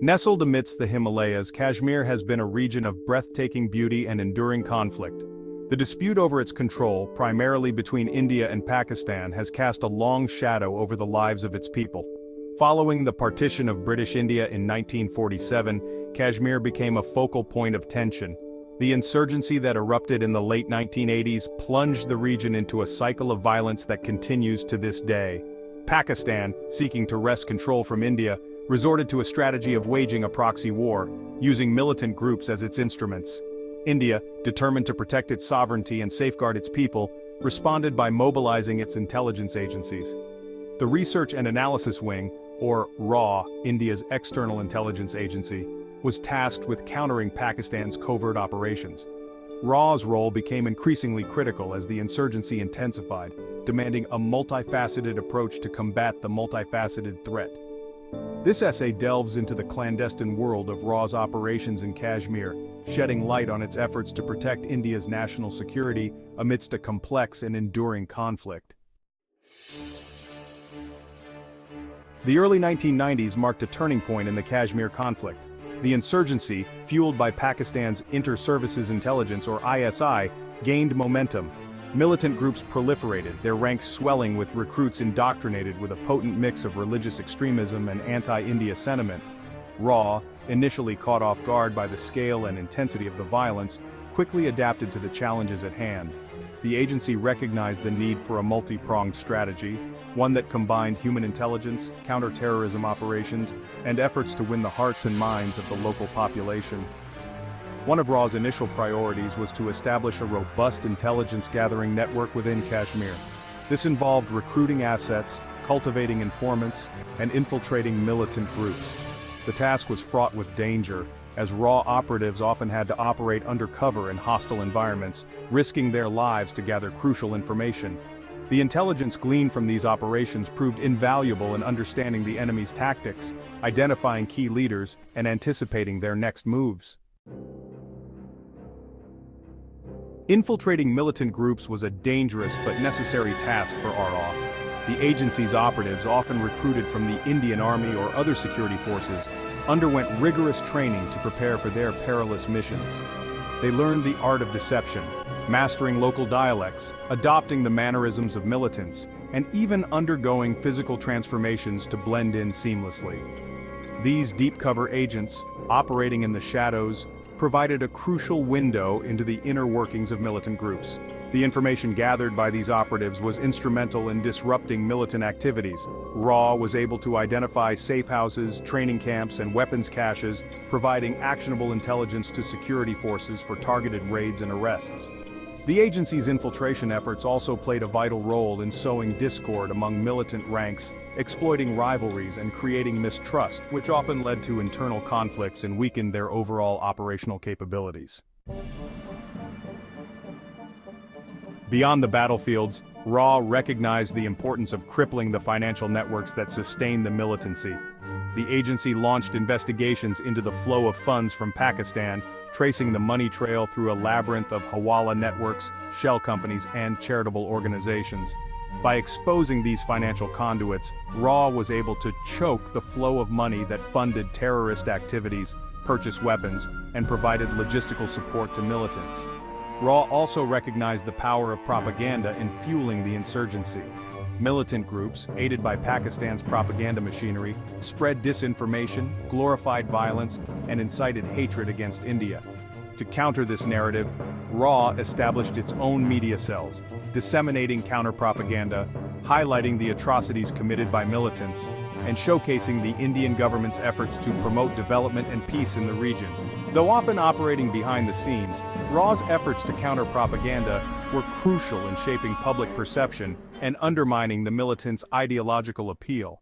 Nestled amidst the Himalayas, Kashmir has been a region of breathtaking beauty and enduring conflict. The dispute over its control, primarily between India and Pakistan, has cast a long shadow over the lives of its people. Following the partition of British India in 1947, Kashmir became a focal point of tension. The insurgency that erupted in the late 1980s plunged the region into a cycle of violence that continues to this day. Pakistan, seeking to wrest control from India, resorted to a strategy of waging a proxy war, using militant groups as its instruments. India, determined to protect its sovereignty and safeguard its people, responded by mobilizing its intelligence agencies. The Research and Analysis Wing, or RAW, India's external intelligence agency, was tasked with countering Pakistan's covert operations. RAW's role became increasingly critical as the insurgency intensified, demanding a multifaceted approach to combat the multifaceted threat. This essay delves into the clandestine world of RAW's operations in Kashmir, shedding light on its efforts to protect India's national security amidst a complex and enduring conflict. The early 1990s marked a turning point in the Kashmir conflict. The insurgency, fueled by Pakistan's Inter-Services Intelligence or ISI, gained momentum. Militant groups proliferated, their ranks swelling with recruits indoctrinated with a potent mix of religious extremism and anti-India sentiment. RAW, initially caught off guard by the scale and intensity of the violence, quickly adapted to the challenges at hand. The agency recognized the need for a multi-pronged strategy, one that combined human intelligence, counter-terrorism operations, and efforts to win the hearts and minds of the local population. One of RAW's initial priorities was to establish a robust intelligence-gathering network within Kashmir. This involved recruiting assets, cultivating informants, and infiltrating militant groups. The task was fraught with danger, as RAW operatives often had to operate undercover in hostile environments, risking their lives to gather crucial information. The intelligence gleaned from these operations proved invaluable in understanding the enemy's tactics, identifying key leaders, and anticipating their next moves. Infiltrating militant groups was a dangerous but necessary task for RAW. The agency's operatives, often recruited from the Indian Army or other security forces, underwent rigorous training to prepare for their perilous missions. They learned the art of deception, mastering local dialects, adopting the mannerisms of militants, and even undergoing physical transformations to blend in seamlessly. These deep-cover agents, operating in the shadows, provided a crucial window into the inner workings of militant groups. The information gathered by these operatives was instrumental in disrupting militant activities. RAW was able to identify safe houses, training camps, and weapons caches, providing actionable intelligence to security forces for targeted raids and arrests. The agency's infiltration efforts also played a vital role in sowing discord among militant ranks, exploiting rivalries and creating mistrust, which often led to internal conflicts and weakened their overall operational capabilities. Beyond the battlefields, RAW recognized the importance of crippling the financial networks that sustain the militancy. The agency launched investigations into the flow of funds from Pakistan, tracing the money trail through a labyrinth of hawala networks, shell companies, and charitable organizations. By exposing these financial conduits, RAW was able to choke the flow of money that funded terrorist activities, purchased weapons, and provided logistical support to militants. RAW also recognized the power of propaganda in fueling the insurgency. Militant groups, aided by Pakistan's propaganda machinery, spread disinformation, glorified violence, and incited hatred against India. To counter this narrative, RAW established its own media cells, disseminating counter-propaganda, highlighting the atrocities committed by militants, and showcasing the Indian government's efforts to promote development and peace in the region. Though often operating behind the scenes, RAW's efforts to counter propaganda were crucial in shaping public perception and undermining the militants' ideological appeal.